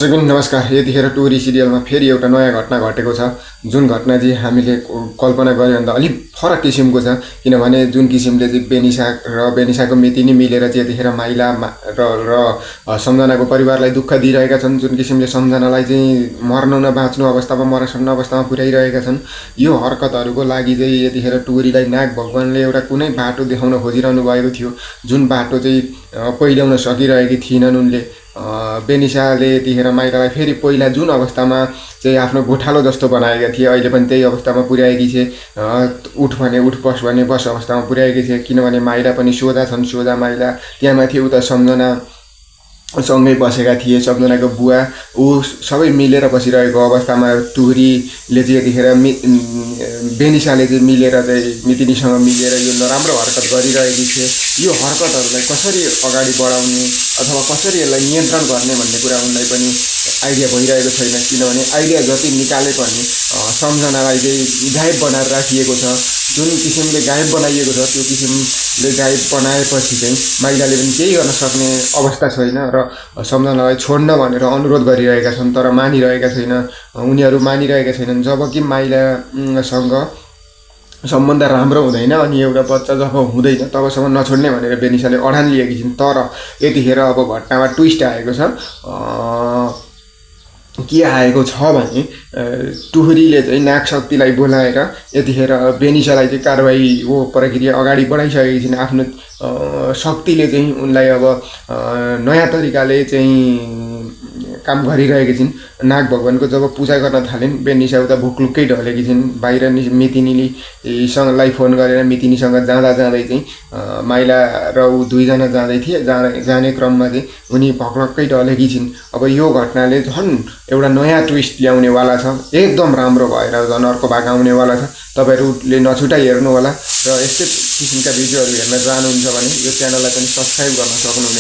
नमस्कार। यतिखेर टोरी सिरियलमा फेरि एउटा नयाँ घटना घटेको छ। जुन घटना चाहिँ हामीले कल्पना गरेभन्दा अलिक फरक किसिमको छ। किनभने जुन किसिमले चाहिँ बेनिसाको मितिनी मिलेर चाहिँ यतिखेर माइला र सम्झनाको परिवारलाई दुःख दिइरहेका छन्। जुन किसिमले सम्झनालाई चाहिँ मर्नु न बाँच्नु अवस्थामा मरसन्न अवस्थामा पुर्याइरहेका छन्। यो हरकतहरूको लागि चाहिँ यतिखेर टोरीलाई नाग भगवानले एउटा कुनै बाटो देखाउन खोजिरहनु भएको थियो। जुन बाटो चाहिँ पहिल्याउन सकिरहेकी थिएनन् उनले। बेनिसाले यतिखेर माइलालाई फेरि पहिला जुन अवस्थामा चाहिँ आफ्नो गोठालो जस्तो बनाएका थिए अहिले पनि त्यही अवस्थामा पुर्याएकी थिए। उठ भने उठ, बस भने बस अवस्थामा पुर्याएकी थिए। किनभने माइला पनि सोझा छन्, सोझा माइला। त्यहाँ माथि उता सम्झना सँगै बसेका थिए। सम्झनाको बुवा ऊ सबै मिलेर बसिरहेको अवस्थामा टोरीले चाहिँ यतिखेर बेनिसाले चाहिँ मिलेर चाहिँ मितिनीसँग मिलेर यो नराम्रो हरकत गरिरहेकी थिए। यो हरकतहरूलाई कसरी अगाडि बढाउने अथवा कसरी यसलाई नियन्त्रण गर्ने भन्ने कुरा उनलाई पनि आइडिया भइरहेको छैन। किनभने आइडिया जति निकाले पनि सम्झनालाई चाहिँ गायब बनाएर राखिएको छ। जुन किसिमले गायब बनाइएको छ त्यो किसिमले गायब बनाएपछि चाहिँ माइलाले पनि केही गर्न सक्ने अवस्था छैन र सम्झनालाई छोड्न भनेर अनुरोध गरिरहेका छन्, तर मानिरहेका छैन। उनीहरू मानिरहेका छैनन्। जबकि माइलासँग सम्बन्ध राम्रो हुँदैन अनि एउटा बच्चा जब हुँदैन तबसम्म नछोड्ने भनेर बेनिसाले अडान लिएकी छिन्। तर यतिखेर अब घटनामा ट्विस्ट आएको छ। के आएको छ भने टोरीले चाहिँ नागशक्तिलाई बोलाएर यतिखेर बेनिसालाई चाहिँ कारबाही प्रक्रिया अगाडि बढाइसकेकी छिन्। आफ्नो शक्तिले चाहिँ उनलाई अब नयाँ तरिकाले चाहिँ काम गरिरहेकी छिन्। नाग भगवानको जब पूजा गर्न थालिन् बेनिसा उता भुकलुक्कै ढलेकी छिन्। बाहिर मितिनीसँगलाई फोन गरेर मितिनीसँग जाँदा जाँदै चाहिँ माइला र ऊ दुईजना जाँदै थिए। जाने क्रममा चाहिँ उनी भक्लक्कै ढलेकी छिन्। अब यो घटनाले झन् एउटा नयाँ ट्विस्ट ल्याउनेवाला छ। एकदम राम्रो भएर झन् अर्को भाग आउनेवाला छ। तपाईँहरूले नछुटाइ हेर्नु होला र यस्तै किसिमका भिडियोहरू हेर्न चाहनुहुन्छ भने यो च्यानललाई पनि सब्सक्राइब गर्न सक्नुहुनेछ।